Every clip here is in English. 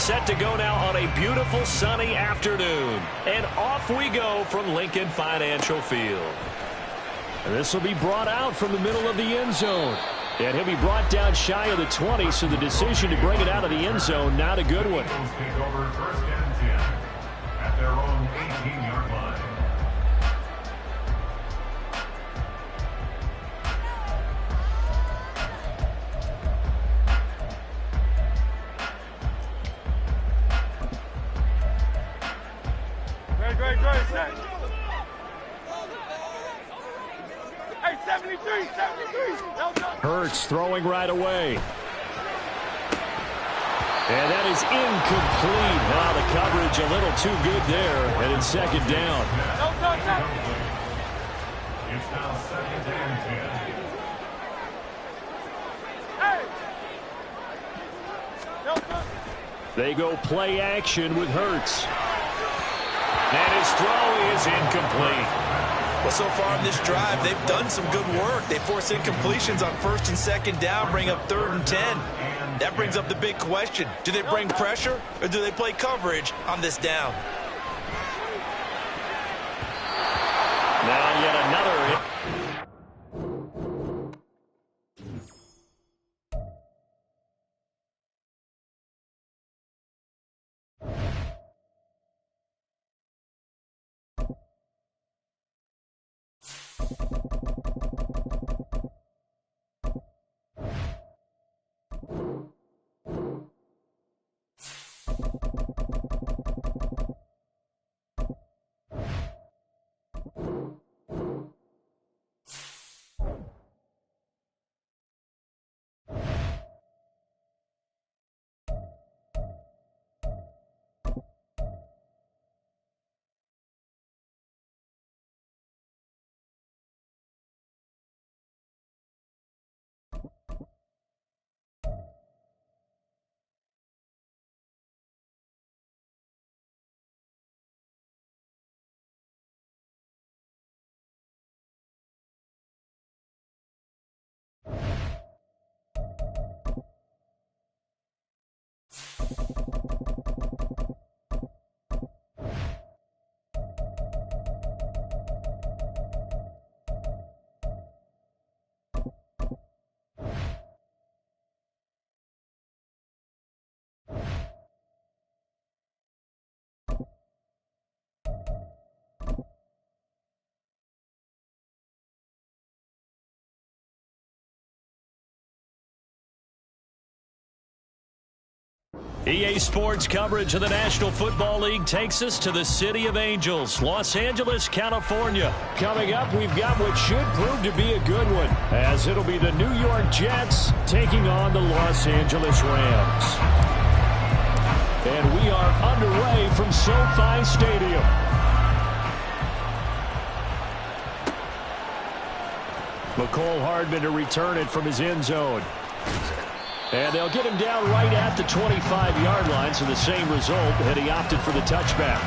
set to go now on a beautiful sunny afternoon. And off we go from Lincoln Financial Field. And this will be brought out from the middle of the end zone. And he'll be brought down shy of the 20, so the decision to bring it out of the end zone, not a good one. Take over first and 10 at their own 18-yard line. Great, set. Hey, 73. Hurts throwing right away. And that is incomplete. Now the coverage a little too good there. And it's second down. It's now second and 10. They go play action with Hurts. And his throw is incomplete. Well, so far in this drive, they've done some good work. They force incompletions on first and second down, bring up third and 10. That brings up the big question. Do they bring pressure or do they play coverage on this down? Now yet another. EA Sports coverage of the National Football League takes us to the City of Angels, Los Angeles, California. Coming up, we've got what should prove to be a good one, as it'll be the New York Jets taking on the Los Angeles Rams. And we are underway from SoFi Stadium. McCole Hardman to return it from his end zone. And they'll get him down right at the 25-yard line, so the same result, and he opted for the touchback.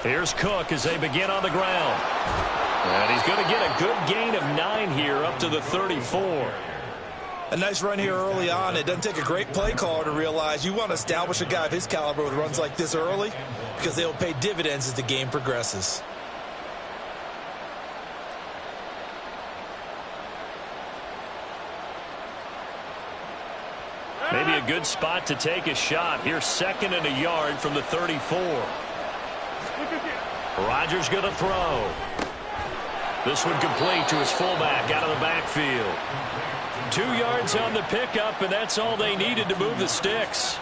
Here's Cook as they begin on the ground. And he's going to get a good gain of 9 here up to the 34. A nice run here early on. It doesn't take a great play caller to realize you want to establish a guy of his caliber with runs like this early because they'll pay dividends as the game progresses. Maybe a good spot to take a shot. Here's second and a yard from the 34. Rodgers going to throw. This one complete to his fullback out of the backfield. 2 yards on the pickup, and that's all they needed to move the sticks.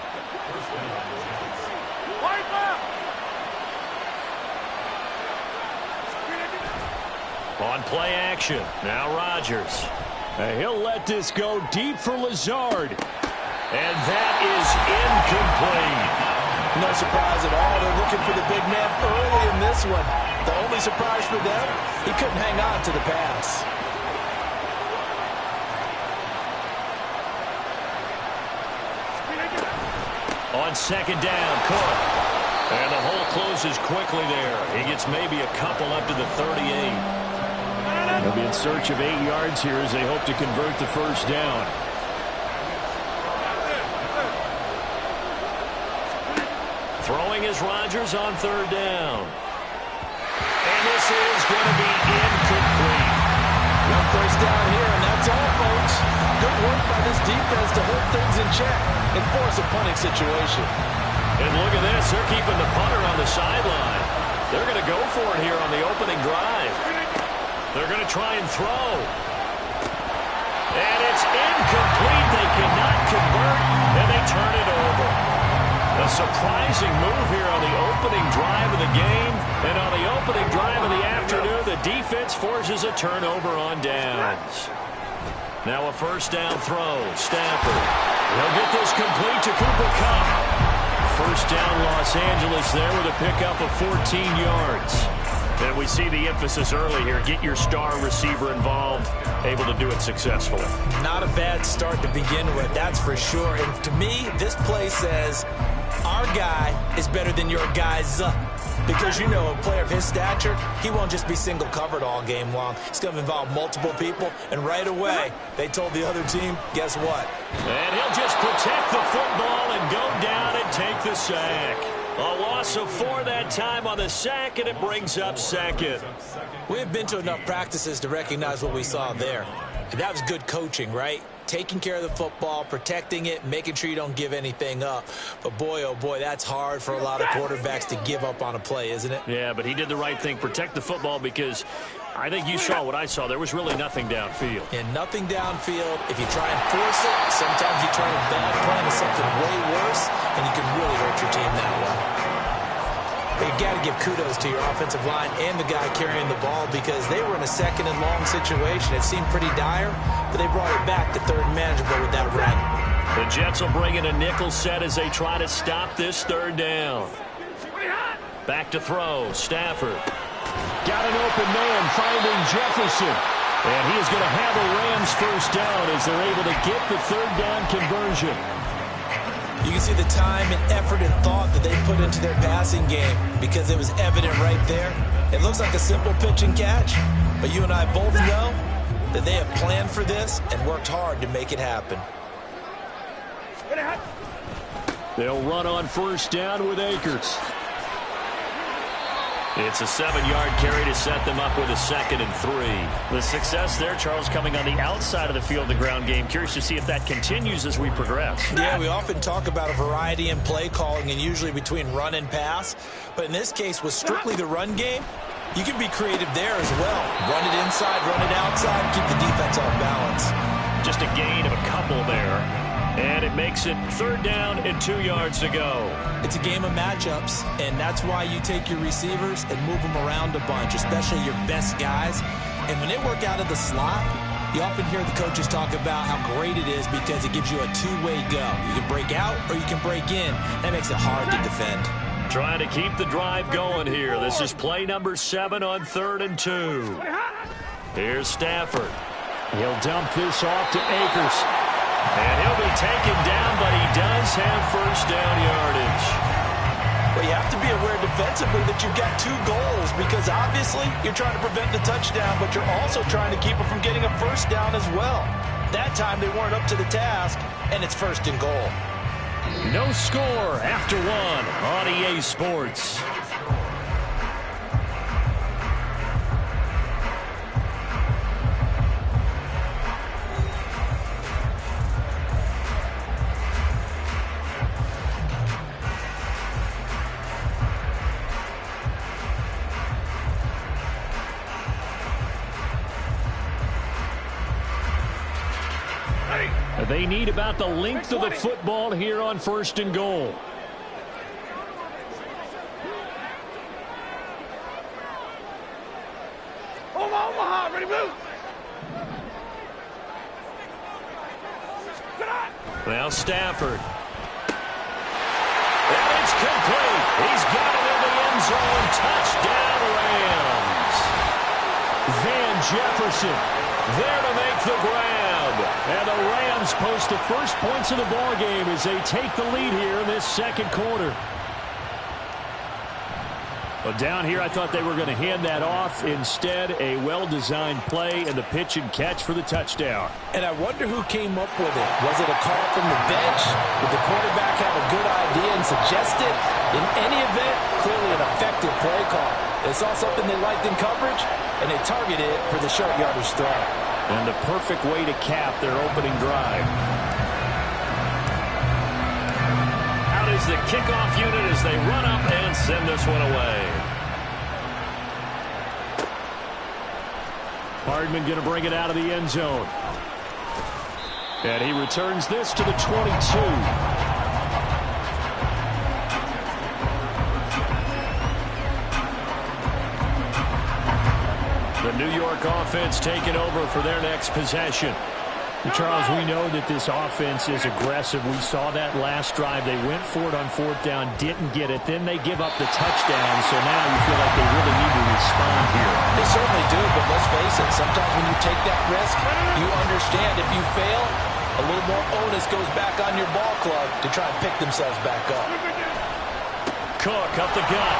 On play action, now Rodgers. He'll let this go deep for Lazard. And that is incomplete. No surprise at all. They're looking for the big man early in this one. The only surprise for them, he couldn't hang on to the pass. On second down, Cook. And the hole closes quickly there. He gets maybe a couple up to the 38. They'll be in search of 8 yards here as they hope to convert the first down. Throwing is Rodgers on third down. And this is going to be incomplete. One first down here, and that's all, folks. Good work by this defense to hold things in check and force a punting situation. And look at this. They're keeping the punter on the sideline. They're going to go for it here on the opening drive. They're going to try and throw. And it's incomplete. They cannot convert, and they turn it over. A surprising move here on the opening drive of the game. And on the opening drive of the afternoon, the defense forces a turnover on downs. Now a first down throw. Stafford. He'll get this complete to Cooper Kupp. First down Los Angeles there with a pickup of 14 yards. And we see the emphasis early here. Get your star receiver involved. Able to do it successfully. Not a bad start to begin with, that's for sure. And to me, this play says our guy is better than your guy's. Because, you know, a player of his stature, he won't just be single covered all game long. It's going to involve multiple people. And right away, they told the other team, guess what? And he'll just protect the football and go down and take the sack. A loss of 4 that time on the sack, and it brings up second. We've been to enough practices to recognize what we saw there. And that was good coaching, right? Taking care of the football, protecting it, making sure you don't give anything up. But boy, oh boy, that's hard for a lot of quarterbacks to give up on a play, isn't it? Yeah, but he did the right thing. Protect the football, because I think you saw what I saw. There was really nothing downfield. And nothing downfield. If you try and force it, sometimes you turn a bad plan to something way worse, and you can really hurt your team that way. But you got to give kudos to your offensive line and the guy carrying the ball, because they were in a second and long situation. It seemed pretty dire, but they brought it back to third and manageable with that run. The Jets will bring in a nickel set as they try to stop this third down. Back to throw. Stafford. Got an open man finding Jefferson. And he is going to have a Rams first down as they're able to get the third down conversion. You can see the time and effort and thought that they put into their passing game, because it was evident right there. It looks like a simple pitch and catch, but you and I both know that they have planned for this and worked hard to make it happen. They'll run on first down with Akers. It's a 7-yard carry to set them up with a 2nd and 3. The success there, Charles, coming on the outside of the field, the ground game. Curious to see if that continues as we progress. Yeah, we often talk about a variety in play calling, and usually between run and pass. But in this case, with strictly the run game, you can be creative there as well. Run it inside, run it outside, keep the defense off balance. Just a gain of a couple there. And it makes it 3rd down and 2 yards to go. It's a game of matchups, and that's why you take your receivers and move them around a bunch, especially your best guys. And when they work out of the slot, you often hear the coaches talk about how great it is because it gives you a two-way go. You can break out or you can break in. That makes it hard to defend. Trying to keep the drive going here. This is play number 7 on 3rd and 2. Here's Stafford. He'll dump this off to Akers. And he'll be taken down, but he does have first down yardage. Well, you have to be aware defensively that you've got 2 goals, because obviously you're trying to prevent the touchdown, but you're also trying to keep it from getting a first down as well. That time they weren't up to the task, and it's 1st and goal. No score after 1 on EA Sports. They need about the length of the football here on 1st and goal. Omaha, ready, move. Now Stafford. And it's complete. He's got it in the end zone. Touchdown, Rams. Van Jefferson there to make the grab. And the Rams post the first points of the ball game as they take the lead here in this second quarter. Well, down here, I thought they were going to hand that off. Instead, a well-designed play and the pitch and catch for the touchdown. And I wonder who came up with it. Was it a call from the bench? Did the quarterback have a good idea and suggest it? In any event, clearly an effective play call. They saw something they liked in coverage, and they targeted it for the short yardage throw. And the perfect way to cap their opening drive. Out is the kickoff unit as they run up and send this one away. Hardman going to bring it out of the end zone. And he returns this to the 22. The New York offense taking over for their next possession. Charles, we know that this offense is aggressive. We saw that last drive. They went for it on fourth down, didn't get it. Then they give up the touchdown, so now you feel like they really need to respond here. They certainly do, but let's face it. Sometimes when you take that risk, you understand if you fail, a little more onus goes back on your ball club to try and pick themselves back up. Cook up the gut.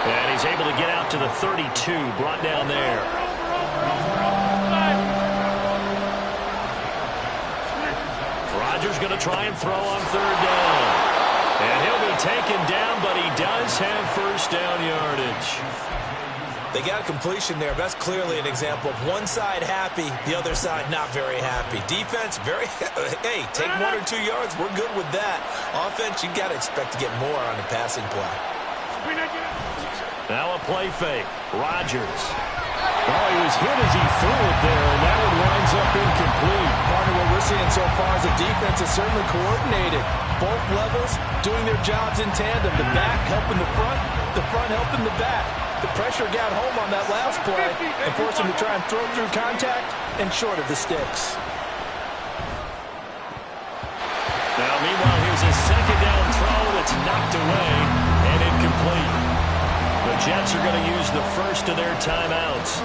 And he's able to get out to the 32, brought down there. Rodgers going to try and throw on third down. And he'll be taken down, but he does have first down yardage. They got a completion there. That's clearly an example of one side happy, the other side not very happy. Defense, very, hey, take 1 or 2 yards. We're good with that. Offense, you got to expect to get more on the passing play. Now a play fake. Rodgers. Well, he was hit as he threw it there, and that one winds up incomplete. Part of what we're seeing so far is the defense is certainly coordinated. Both levels doing their jobs in tandem. The back helping the front helping the back. The pressure got home on that last play and forced him to try and throw through contact and short of the sticks. Now, meanwhile, here's a second down throw that's knocked away and incomplete. The Jets are going to use the first of their timeouts.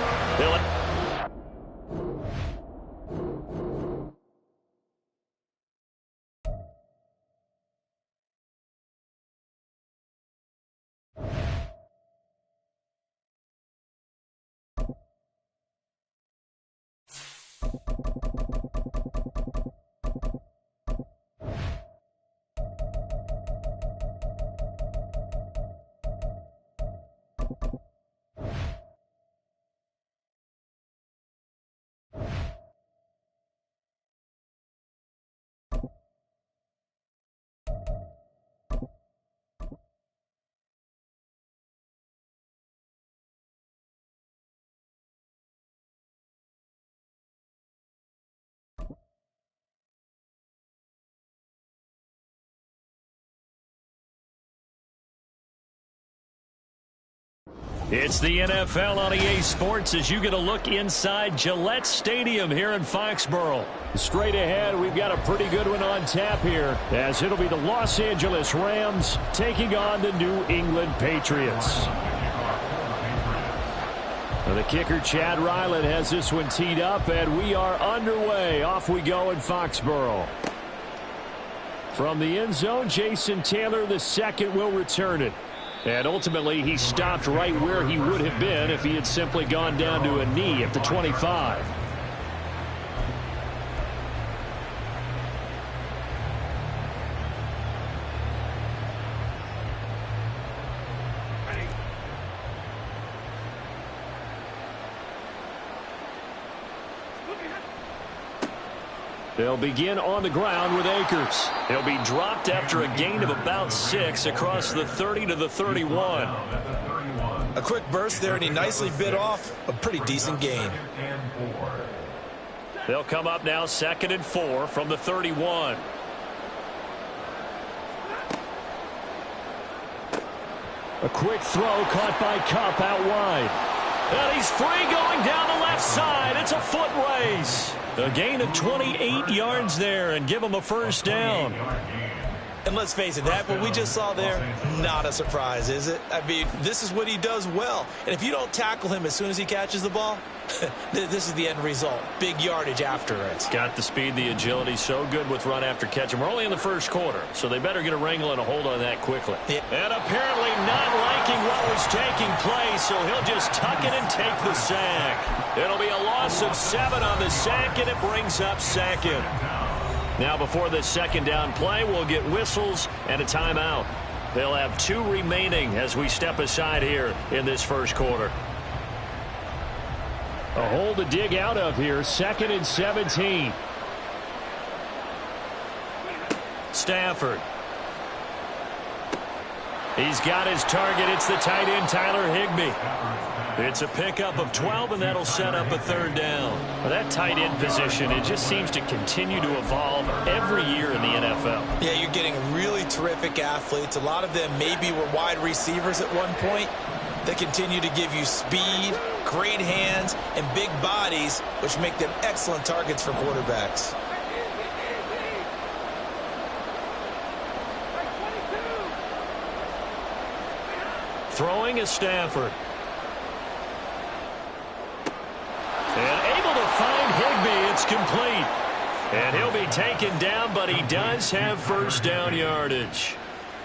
It's the NFL on EA Sports as you get a look inside Gillette Stadium here in Foxborough. Straight ahead, we've got a pretty good one on tap here, as it'll be the Los Angeles Rams taking on the New England Patriots. The kicker, Chad Ryland, has this one teed up, and we are underway. Off we go in Foxborough. From the end zone, Jason Taylor, the second, will return it. And ultimately, he stopped right where he would have been if he had simply gone down to a knee at the 25. They'll begin on the ground with Akers. He'll be dropped after a gain of about 6 across the 30 to the 31. A quick burst there, and he nicely bit off a pretty decent gain. They'll come up now 2nd and 4 from the 31. A quick throw caught by Kupp out wide. And he's free going down the left side. It's a foot race. A gain of 28 yards there and give him a first down. And let's face it, that what we just saw there, not a surprise, is it? I mean, this is what he does well. And if you don't tackle him as soon as he catches the ball, this is the end result. Big yardage after it. Got the speed, the agility, so good with run after catch. And we're only in the first quarter, so they better get a wrangle and a hold on that quickly. Yeah. And apparently not liking what was taking place, so he'll just tuck it and take the sack. It'll be a loss of 7 on the sack, and it brings up second. Now before this second down play, we'll get whistles and a timeout. They'll have 2 remaining as we step aside here in this first quarter. A hole to dig out of here, 2nd and 17. Stafford. He's got his target. It's the tight end, Tyler Higbee. It's a pickup of 12, and that'll set up a 3rd down. Well, that tight end position, it just seems to continue to evolve every year in the NFL. Yeah, you're getting really terrific athletes. A lot of them maybe were wide receivers at one point. They continue to give you speed, great hands, and big bodies, which make them excellent targets for quarterbacks. Throwing is Stafford. And able to find Higbee. It's complete. And he'll be taken down, but he does have first down yardage.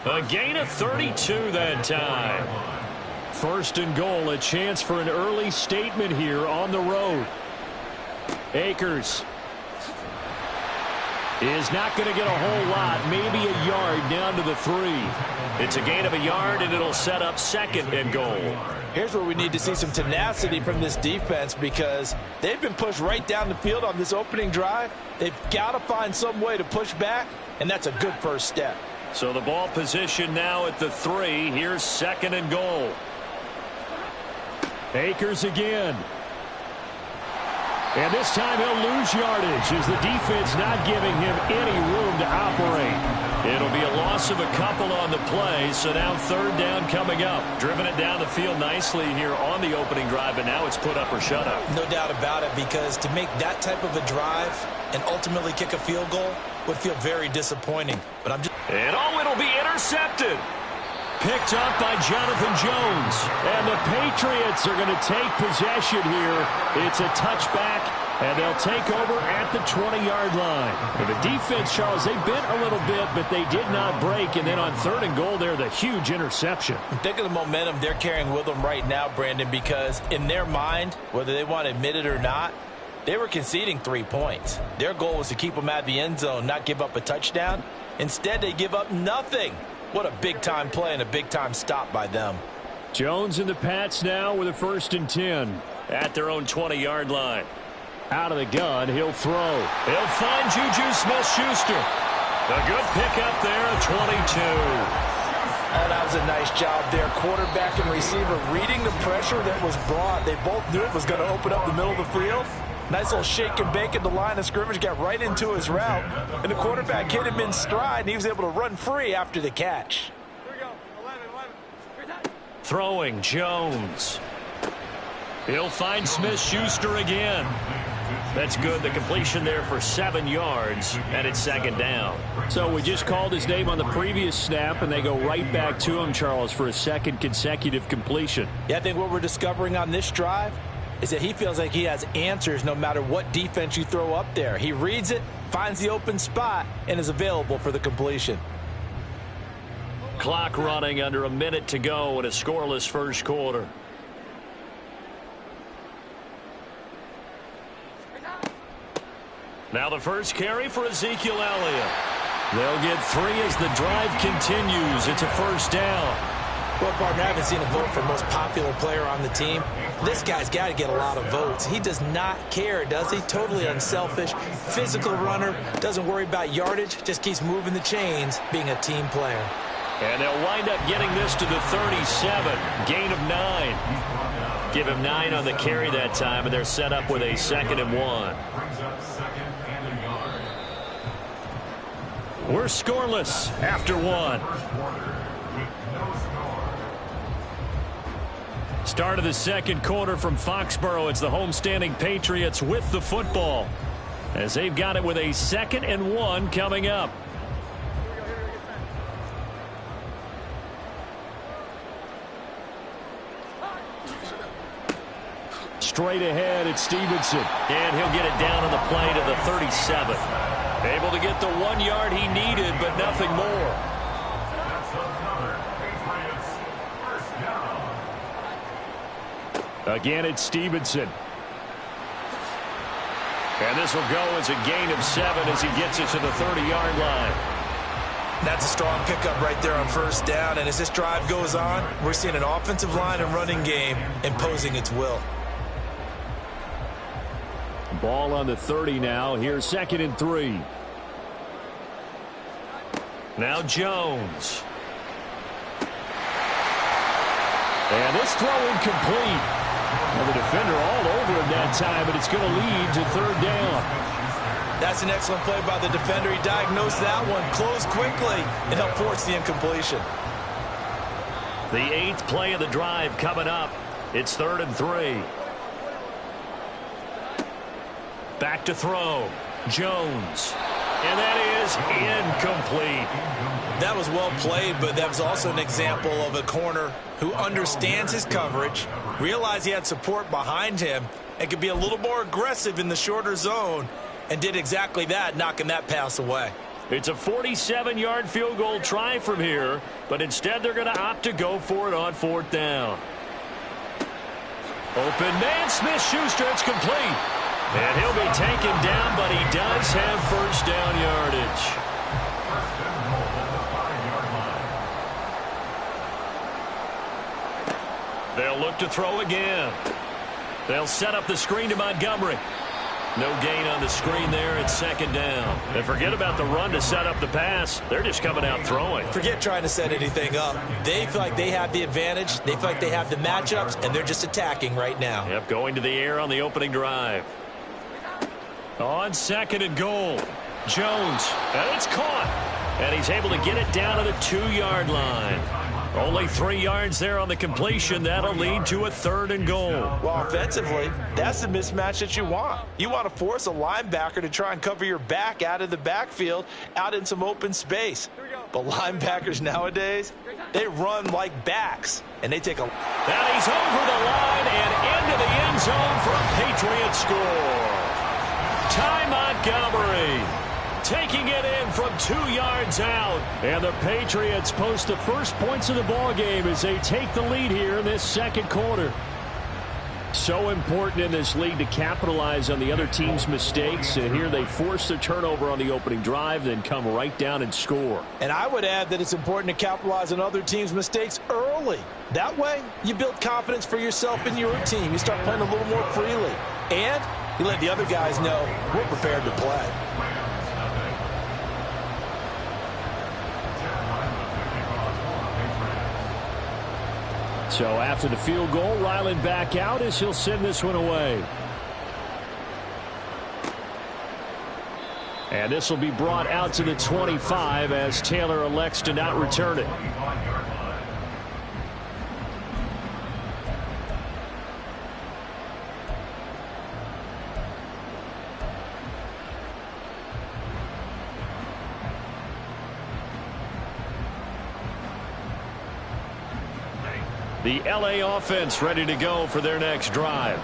A gain of 32 that time. 1st and goal, a chance for an early statement here on the road. Akers is not going to get a whole lot, maybe a yard down to the 3. It's a gain of a yard, and it'll set up 2nd and goal. Here's where we need to see some tenacity from this defense because they've been pushed right down the field on this opening drive. They've got to find some way to push back, and that's a good first step. So the ball position now at the 3. Here's 2nd and goal. Akers again. And this time he'll lose yardage as the defense not giving him any room to operate. It'll be a loss of a couple on the play, so now 3rd down coming up. Driven it down the field nicely here on the opening drive, and now it's put up or shut up. No doubt about it, because to make that type of a drive and ultimately kick a field goal would feel very disappointing. But And it'll be intercepted. Picked up by Jonathan Jones. And the Patriots are going to take possession here. It's a touchback, and they'll take over at the 20-yard line. And the defense, Charles, they bent a little bit, but they did not break. And then on 3rd and goal there, the huge interception. Think of the momentum they're carrying with them right now, Brandon, because in their mind, whether they want to admit it or not, they were conceding 3 points. Their goal was to keep them at the end zone, not give up a touchdown. Instead, they give up nothing. What a big-time play and a big-time stop by them. Jones and the Pats now with a 1st and 10 at their own 20-yard line. Out of the gun, he'll throw. He'll find Juju Smith-Schuster. A good pickup there, a 22. Oh, that was a nice job there. Quarterback and receiver reading the pressure that was brought. They both knew it was going to open up the middle of the field. Nice little shake and bake at the line of scrimmage, got right into his route. And the quarterback hit him in stride, and he was able to run free after the catch. Here we go. 11. Throwing, Jones. He'll find Smith-Schuster again. That's good. The completion there for 7 yards, and it's 2nd down. So we just called his name on the previous snap, and they go right back to him, Charles, for a 2nd consecutive completion. Yeah, I think what we're discovering on this drive is that he feels like he has answers no matter what defense you throw up there. He reads it, finds the open spot, and is available for the completion. Clock running, under a minute to go in a scoreless first quarter. Now the first carry for Ezekiel Elliott. They'll get 3 as the drive continues. It's a 1st down. Well, partner, I haven't seen a vote for most popular player on the team. This guy's got to get a lot of votes. He does not care, does he? Totally unselfish, physical runner, doesn't worry about yardage, just keeps moving the chains, being a team player. And they'll wind up getting this to the 37, gain of 9. Give him 9 on the carry that time, and they're set up with a 2nd and 1. We're scoreless after 1. Start of the second quarter from Foxborough. It's the homestanding Patriots with the football, as they've got it with a 2nd and 1 coming up. straight ahead. It's Stevenson. And he'll get it down on the play to the 37. Able to get the 1 yard he needed, but nothing more. That's another Patriots first down. Again, it's Stevenson. And this will go as a gain of 7 as he gets it to the 30-yard line. That's a strong pickup right there on first down. And as this drive goes on, we're seeing an offensive line and running game imposing its will. Ball on the 30 now. Here's 2nd and 3. Now Jones. And this throw incomplete. And the defender all over him that time, but it's going to lead to 3rd down. That's an excellent play by the defender. He diagnosed that one, closed quickly, and helped force the incompletion. The 8th play of the drive coming up. It's 3rd and 3. Back to throw. Jones. And that is incomplete. That was well played, but that was also an example of a corner who understands his coverage, realized he had support behind him, and could be a little more aggressive in the shorter zone, and did exactly that, knocking that pass away. It's a 47-yard field goal try from here, but instead they're going to opt to go for it on 4th down. Open man, Smith-Schuster, it's complete. And he'll be taken down, but he does have first down yardage. First and goal at the 5-yard line. They'll look to throw again. They'll set up the screen to Montgomery. No gain on the screen there at 2nd down. And forget about the run to set up the pass. They're just coming out throwing. Forget trying to set anything up. They feel like they have the advantage. They feel like they have the matchups, and they're just attacking right now. Yep, going to the air on the opening drive. On 2nd and goal. Jones. And it's caught. And he's able to get it down to the 2-yard line. Only 3 yards there on the completion. That'll lead to a 3rd and goal. Well, offensively, that's the mismatch that you want. You want to force a linebacker to try and cover your back out of the backfield, out in some open space. But linebackers nowadays, they run like backs, and they take a... And he's over the line and into the end zone for a Patriot score. Ty Montgomery taking it in from 2 yards out. And the Patriots post the first points of the ball game as they take the lead here in this 2nd quarter. So important in this league to capitalize on the other team's mistakes. And here they force the turnover on the opening drive, then come right down and score. And I would add that it's important to capitalize on other teams' mistakes early. That way, you build confidence for yourself and your team. You start playing a little more freely. And you let the other guys know we're prepared to play. So after the field goal, Ryland back out as he'll send this one away. And this will be brought out to the 25 as Taylor elects to not return it. The LA offense ready to go for their next drive.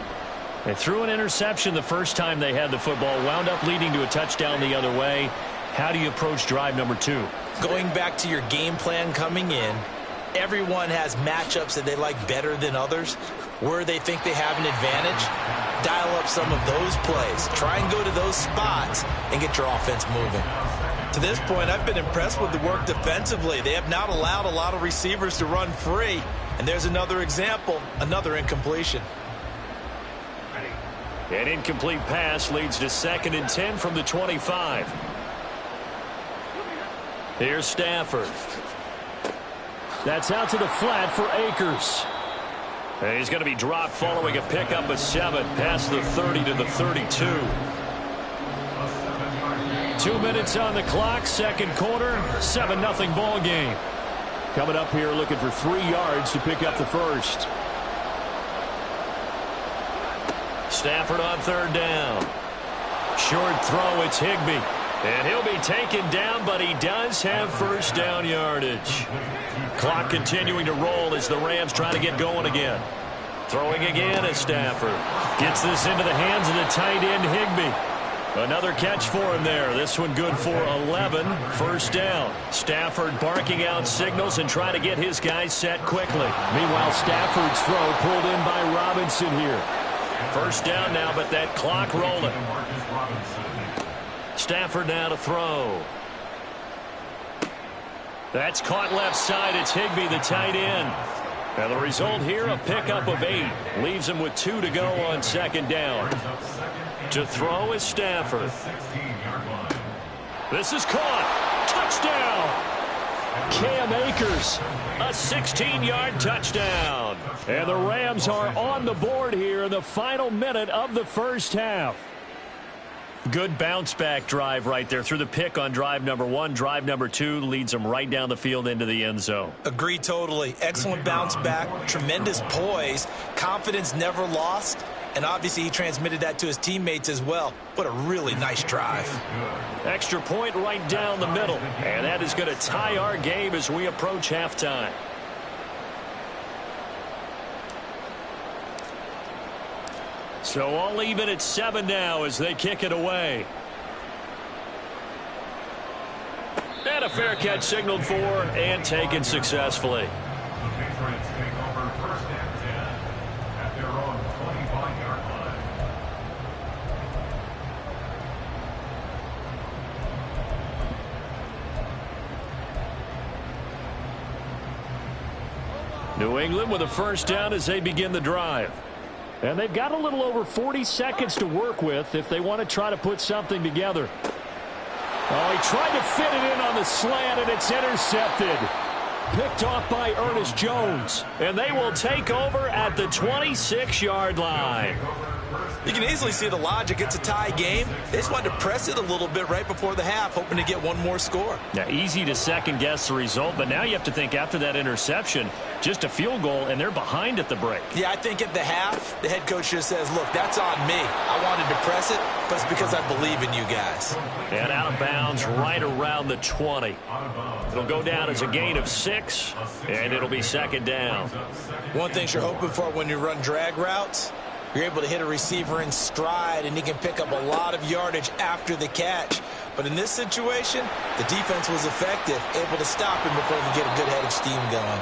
They threw an interception the first time they had the football, wound up leading to a touchdown the other way. How do you approach drive number 2? Going back to your game plan coming in, everyone has matchups that they like better than others. Where they think they have an advantage, dial up some of those plays. Try and go to those spots and get your offense moving. To this point, I've been impressed with the work defensively. They have not allowed a lot of receivers to run free. And there's another example, another incompletion. An incomplete pass leads to 2nd and 10 from the 25. Here's Stafford. That's out to the flat for Akers. And he's going to be dropped following a pickup of 7 past the 30 to the 32. 2 minutes on the clock, 2nd quarter, 7-0 ball game. Coming up here looking for 3 yards to pick up the first. Stafford on 3rd down. Short throw, it's Higbee. And he'll be taken down, but he does have first down yardage. Clock continuing to roll as the Rams try to get going again. Throwing again is Stafford. Gets this into the hands of the tight end, Higbee. Another catch for him there. This one good for 11. First down. Stafford barking out signals and trying to get his guys set quickly. Meanwhile, Stafford's throw pulled in by Robinson here. First down now, but that clock rolling. Stafford now to throw. That's caught left side. It's Higbee, the tight end. Now the result here, a pickup of 8. Leaves him with 2 to go on second down. To throw is Stafford. This is caught. Touchdown. Cam Akers, a 16-yard touchdown. And the Rams are on the board here in the final minute of the first half. Good bounce-back drive right there through the pick on drive number 1. Drive number 2 leads them right down the field into the end zone. Agree totally. Excellent bounce back, tremendous poise, confidence never lost, and obviously he transmitted that to his teammates as well. What a really nice drive. Extra point right down the middle, and that is going to tie our game as we approach halftime. So all even at 7 now as they kick it away. And a fair catch signaled for and taken successfully. The Patriots take over first and 10 at their own 25-yard line. New England with a first down as they begin the drive. And they've got a little over 40 seconds to work with if they want to try to put something together. Oh, he tried to fit it in on the slant, and it's intercepted. Picked off by Ernest Jones. And they will take over at the 26-yard line. You can easily see the logic. It's a tie game. They just wanted to press it a little bit right before the half, hoping to get one more score. Now, easy to second-guess the result, but now you have to think after that interception, just a field goal, and they're behind at the break. Yeah, I think at the half, the head coach just says, look, that's on me. I wanted to press it, but it's because I believe in you guys. And out of bounds right around the 20. It'll go down as a gain of 6, and it'll be second down. One thing you're hoping for when you run drag routes, you're able to hit a receiver in stride, and he can pick up a lot of yardage after the catch. But in this situation, the defense was effective, able to stop him before he could get a good head of steam going.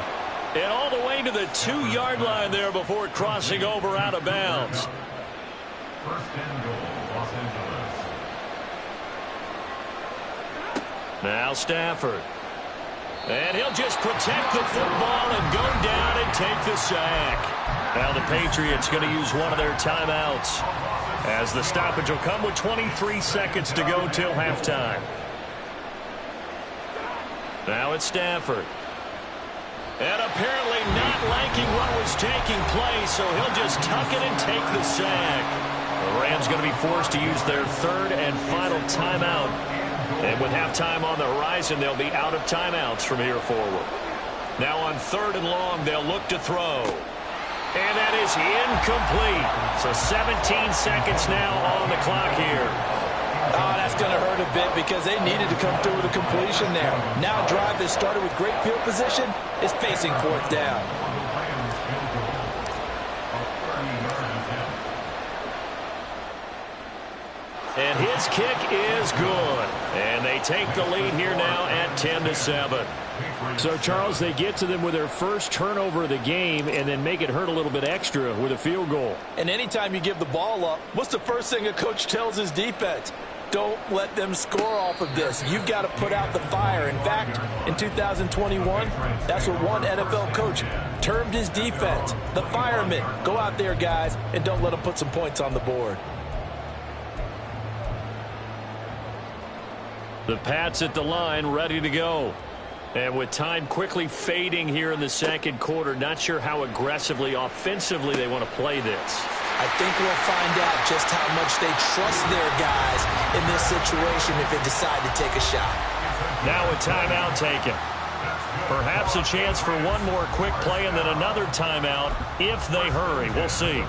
And all the way to the 2-yard line there before crossing over out of bounds. First and goal, Los Angeles. Now Stafford. And he'll just protect the football and go down and take the sack. Now the Patriots going to use one of their timeouts as the stoppage will come with 23 seconds to go till halftime. Now it's Stafford. And apparently not liking what was taking place, so he'll just tuck it and take the sack. The Rams going to be forced to use their third and final timeout. And with halftime on the horizon, they'll be out of timeouts from here forward. Now on 3rd and long, they'll look to throw. And that is incomplete. So 17 seconds now on the clock here. Oh, that's going to hurt a bit because they needed to come through with a completion there. Now a drive that started with great field position is facing 4th down. And his kick is good. And they take the lead here now at 10-7. So, Charles, they get to them with their first turnover of the game and then make it hurt a little bit extra with a field goal. And anytime you give the ball up, what's the first thing a coach tells his defense? Don't let them score off of this. You've got to put out the fire. In fact, in 2021, that's what one NFL coach termed his defense. The firemen. Go out there, guys, and don't let them put some points on the board. The Pats at the line, ready to go. And with time quickly fading here in the second quarter, not sure how aggressively, offensively they want to play this. I think we'll find out just how much they trust their guys in this situation if they decide to take a shot. Now a timeout taken. Perhaps a chance for one more quick play and then another timeout if they hurry. We'll see.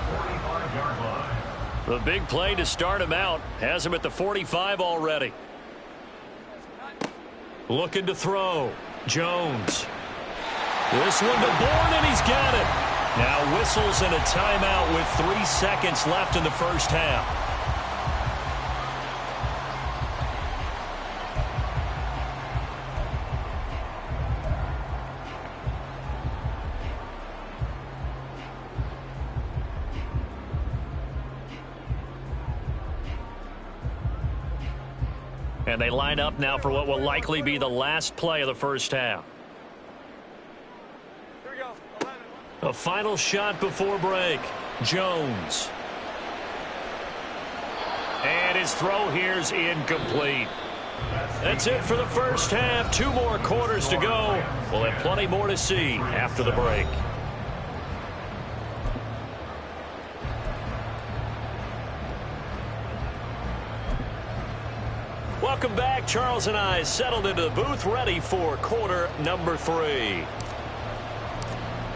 The big play to start him out has him at the 45 already. Looking to throw. Jones. This one to Bourne, and he's got it. Now whistles and a timeout with 3 seconds left in the first half. And they line up now for what will likely be the last play of the first half. Here we go. 11. A final shot before break. Jones. And his throw here's incomplete. That's it for the first half. 2 more quarters to go. We'll have plenty more to see after the break. Welcome back. Charles and I settled into the booth, ready for quarter number 3.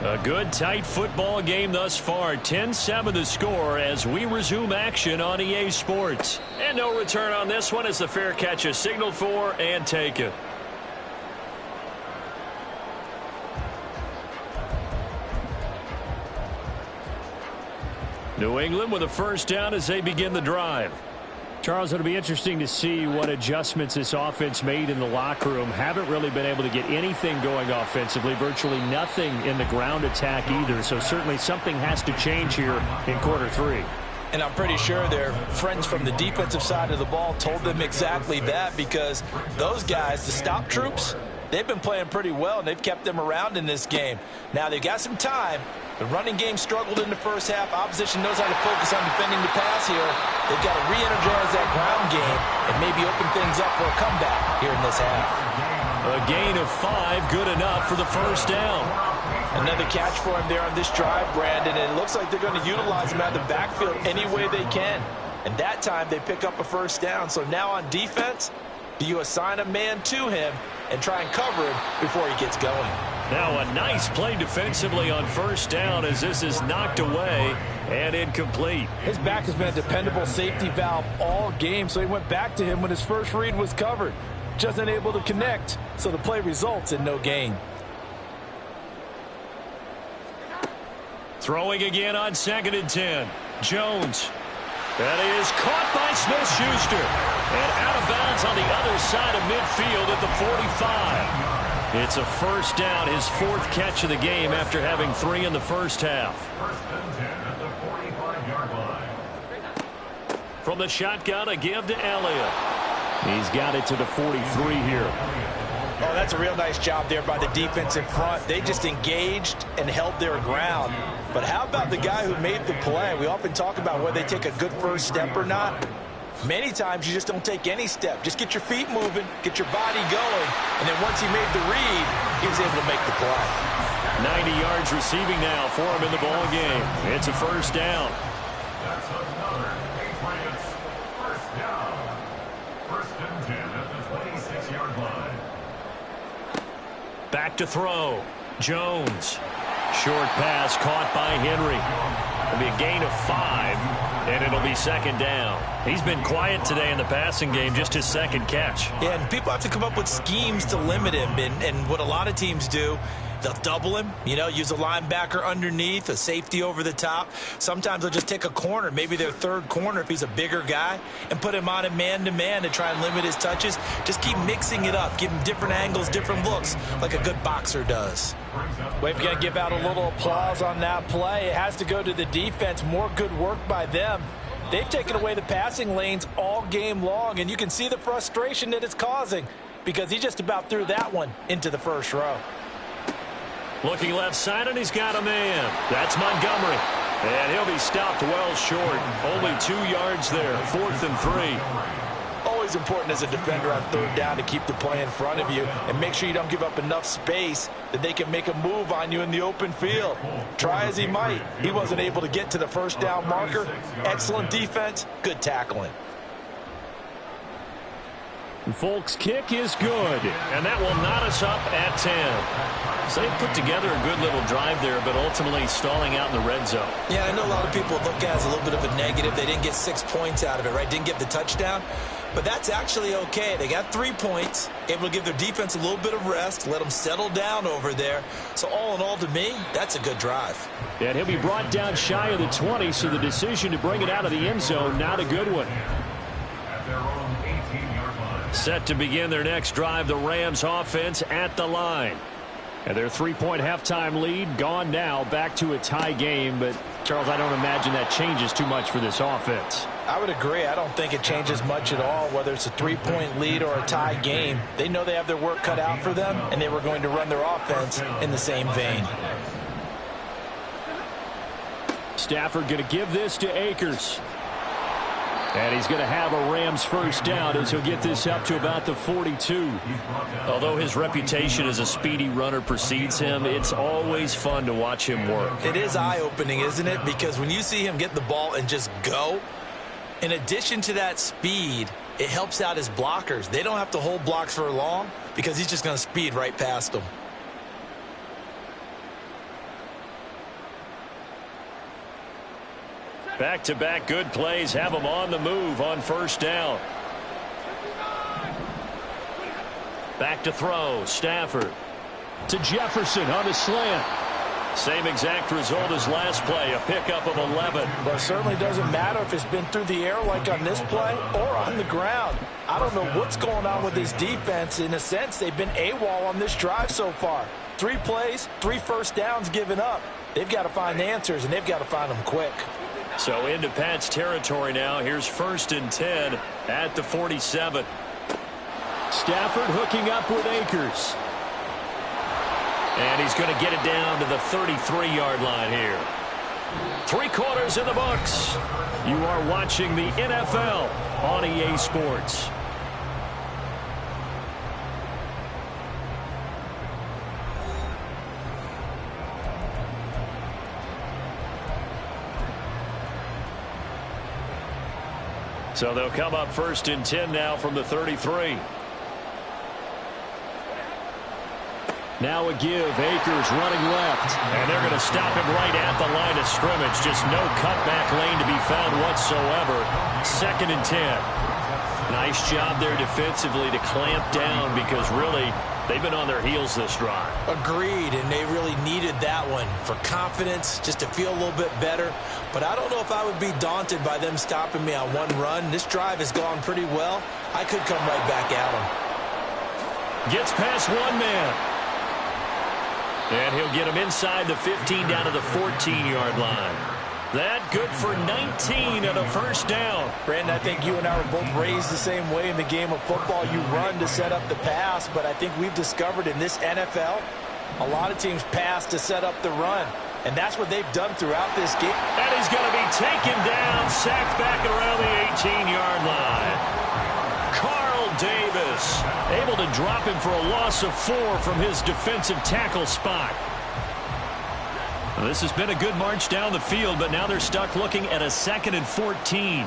A good, tight football game thus far. 10-7 the score as we resume action on EA Sports. And no return on this one as the fair catch is signaled for and taken. New England with a first down as they begin the drive. Charles, it'll be interesting to see what adjustments this offense made in the locker room. Haven't really been able to get anything going offensively, virtually nothing in the ground attack either. So certainly something has to change here in quarter 3. And I'm pretty sure their friends from the defensive side of the ball told them exactly that, because those guys, the stop troops, they've been playing pretty well, and they've kept them around in this game. Now, they've got some time. The running game struggled in the first half. Opposition knows how to focus on defending the pass here. They've got to re-energize that ground game and maybe open things up for a comeback here in this half. A gain of 5, good enough for the first down. Another catch for him there on this drive, Brandon, and it looks like they're going to utilize him out of the backfield any way they can. And that time they pick up a first down. So now on defense, do you assign a man to him and try and cover him before he gets going? Now a nice play defensively on first down as this is knocked away and incomplete. His back has been a dependable safety valve all game, so he went back to him when his first read was covered. Just unable to connect, so the play results in no gain. Throwing again on 2nd and 10. Jones. That is caught by Smith-Schuster. And out of bounds on the other side of midfield at the 45. It's a first down, his 4th catch of the game after having 3 in the first half. First and 10 at the 45-yard line. From the shotgun, a give to Elliott. He's got it to the 43 here. Oh, that's a real nice job there by the defensive front. They just engaged and held their ground. But how about the guy who made the play? We often talk about whether they take a good first step or not. Many times you just don't take any step. Just get your feet moving, get your body going, and then once he made the read, he was able to make the play. 90 yards receiving now for him in the ball game. It's a first down. That's another Patriots first down. First and 10 at the 26-yard line. Back to throw. Jones. Short pass caught by Henry. It'll be a gain of 5, and it'll be 2nd down. He's been quiet today in the passing game, just his 2nd catch. Yeah, and people have to come up with schemes to limit him, and what a lot of teams do, they'll double him, use a linebacker underneath, a safety over the top. Sometimes they'll just take a corner, maybe their 3rd corner if he's a bigger guy, and put him on a man-to-man to try and limit his touches. Just keep mixing it up, give him different angles, different looks, like a good boxer does. We've got to give out a little applause on that play. It has to go to the defense. More good work by them. They've taken away the passing lanes all game long, and you can see the frustration that it's causing because he just about threw that one into the first row. Looking left side, and he's got a man. That's Montgomery. And he'll be stopped well short. Only 2 yards there. 4th and 3. Always important as a defender on 3rd down to keep the play in front of you and make sure you don't give up enough space that they can make a move on you in the open field. Try as he might, he wasn't able to get to the first down marker. Excellent defense, good tackling. Folks' kick is good, and that will knot us up at 10. So they put together a good little drive there, but ultimately stalling out in the red zone. Yeah, I know a lot of people look at it as a little bit of a negative. They didn't get 6 points out of it, right? Didn't get the touchdown. But that's actually okay. They got 3 points, able to give their defense a little bit of rest, let them settle down over there. So all in all, to me, that's a good drive. And he'll be brought down shy of the 20, so the decision to bring it out of the end zone, not a good one. At their own 18-yard line. Set to begin their next drive, the Rams offense at the line. And their 3-point halftime lead gone now, back to a tie game. But, Charles, I don't imagine that changes too much for this offense. I would agree. I don't think it changes much at all, whether it's a 3-point lead or a tie game. They know they have their work cut out for them, and they were going to run their offense in the same vein. Stafford going to give this to Akers. And he's going to have a Rams first down as he'll get this up to about the 42. Although his reputation as a speedy runner precedes him, it's always fun to watch him work. It is eye-opening, isn't it? Because when you see him get the ball and just go, in addition to that speed, it helps out his blockers. They don't have to hold blocks for long because he's just going to speed right past them. Back-to-back good plays have him on the move on first down. Back to throw, Stafford. To Jefferson on the slant. Same exact result as last play, a pickup of 11. But it certainly doesn't matter if it's been through the air like on this play or on the ground. I don't know what's going on with this defense. In a sense, they've been AWOL on this drive so far. 3 plays, 3 first downs given up. They've got to find answers, and they've got to find them quick. So into Pat's territory now. Here's 1st and 10 at the 47. Stafford hooking up with Akers. And he's going to get it down to the 33-yard line here. 3 quarters in the books. You are watching the NFL on EA Sports. So they'll come up 1st and 10 now from the 33. Now a give. Akers running left. And they're going to stop him right at the line of scrimmage. Just no cutback lane to be found whatsoever. 2nd and 10. Nice job there defensively to clamp down because really they've been on their heels this drive. Agreed, and they really needed that one for confidence, just to feel a little bit better. But I don't know if I would be daunted by them stopping me on one run. This drive has gone pretty well. I could come right back at them. Gets past one man. And he'll get him inside the 15 down to the 14-yard line. That good for 19 and a first down. Brandon, I think you and I were both raised the same way in the game of football. You run to set up the pass, but I think we've discovered in this NFL, a lot of teams pass to set up the run. And that's what they've done throughout this game. And he's going to be taken down, sacked back around the 18-yard line. Carl Davis able to drop him for a loss of 4 from his defensive tackle spot. Well, this has been a good march down the field, but now they're stuck looking at a 2nd and 14.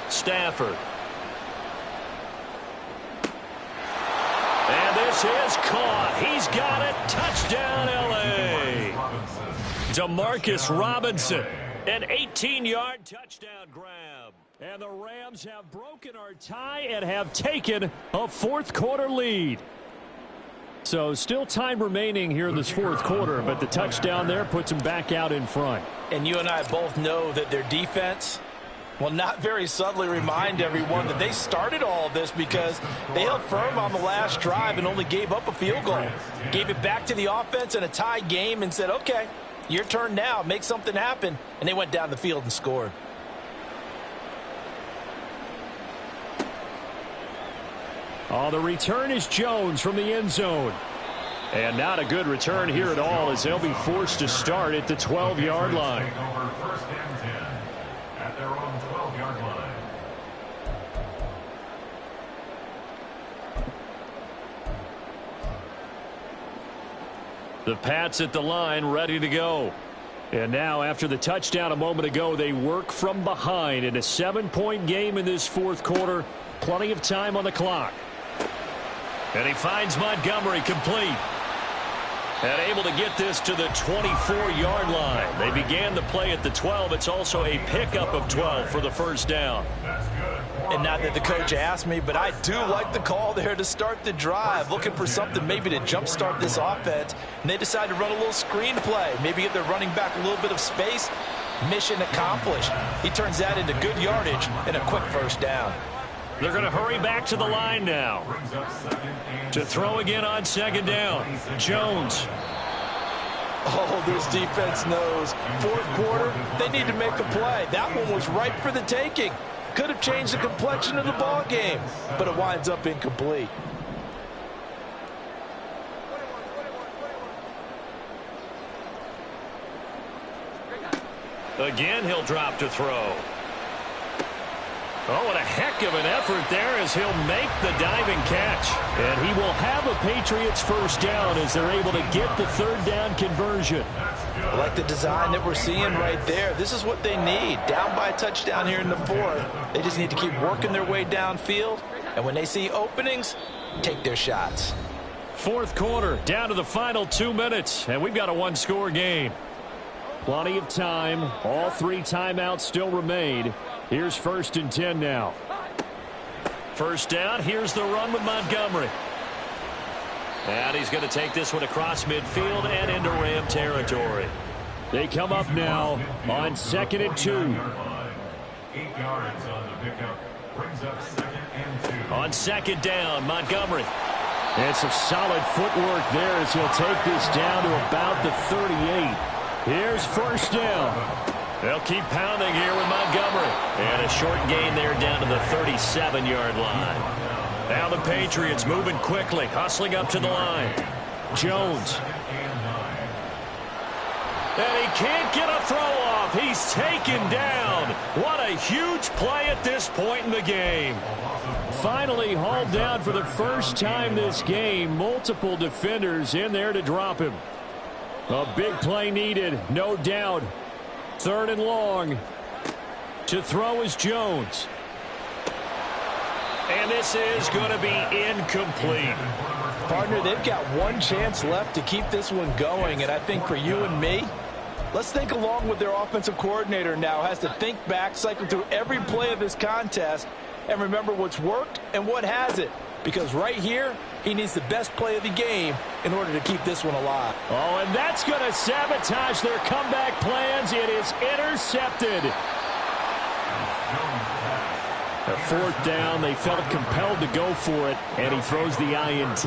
Stafford. And this is caught. He's got it. Touchdown, L.A. Demarcus Robinson. An 18-yard touchdown grab. And the Rams have broken our tie and have taken a 4th quarter lead. So still time remaining here in this 4th quarter, but the touchdown there puts them back out in front. And you and I both know that their defense will not very subtly remind everyone that they started all of this because they held firm on the last drive and only gave up a field goal. Gave it back to the offense in a tie game and said, okay, your turn now, make something happen. And they went down the field and scored. Oh, the return is Jones from the end zone. And not a good return here at all as they'll be forced to start at the 12-yard line. Over 1st and 10 at their own 12-yard line. The Pats at the line, ready to go. And now, after the touchdown a moment ago, they work from behind in a 7-point game in this 4th quarter. plenty of time on the clock. And he finds Montgomery complete. And able to get this to the 24-yard line. They began the play at the 12. It's also a pickup of 12 for the first down. And not that the coach asked me, but I do like the call there to start the drive. Looking for something maybe to jumpstart this offense. And they decided to run a little screen play. Maybe give their running back a little bit of space. Mission accomplished. He turns that into good yardage and a quick first down. They're going to hurry back to the line now. To throw again on second down. Jones. Oh, this defense knows. Fourth quarter, they need to make a play. That one was ripe for the taking. Could have changed the complexion of the ball game, but it winds up incomplete. Again, he'll drop to throw. Oh, what a heck of an effort there as he'll make the diving catch. And he will have a Patriots first down as they're able to get the third down conversion. I like the design that we're seeing right there. This is what they need. Down by a touchdown here in the fourth. They just need to keep working their way downfield. And when they see openings, take their shots. Fourth quarter, down to the final 2 minutes. And we've got a one-score game. Plenty of time. All three timeouts still remain. Here's 1st and 10 now. First down. Here's the run with Montgomery. And he's going to take this one across midfield and into Ram territory. They come up now on 2nd and 2. 8 yards on the pickup. Brings up 2nd and 2. On second down, Montgomery. And some solid footwork there as he'll take this down to about the 38. Here's first down. They'll keep pounding here with Montgomery. And a short gain there down to the 37-yard line. Now the Patriots moving quickly, hustling up to the line. Jones. And he can't get a throw off. He's taken down. What a huge play at this point in the game. Finally hauled down for the first time this game. Multiple defenders in there to drop him. A big play needed, no doubt. 3rd and long. To throw is Jones. And this is going to be incomplete. Partner, they've got one chance left to keep this one going, and I think for you and me, let's think along with their offensive coordinator now. Has to think back, cycle through every play of this contest, and remember what's worked and what hasn't. Because right here, he needs the best play of the game in order to keep this one alive. Oh, and that's going to sabotage their comeback plans. It is intercepted. A fourth down, they felt compelled to go for it, and he throws the INT.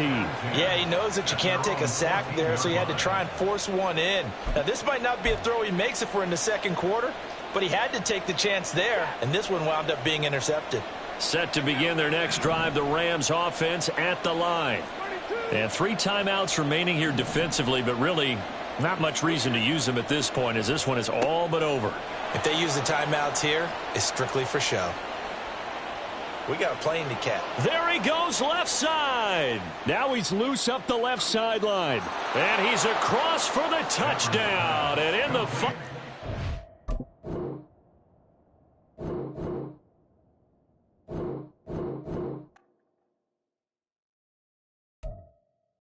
Yeah, he knows that you can't take a sack there, so he had to try and force one in. Now, this might not be a throw he makes if we're in the second quarter, but he had to take the chance there, and this one wound up being intercepted. Set to begin their next drive, the Rams offense at the line. And 3 timeouts remaining here defensively, but really not much reason to use them at this point as this one is all but over. If they use the timeouts here, it's strictly for show. We got a plane to catch. There he goes left side. Now he's loose up the left sideline. And he's across for the touchdown. And in the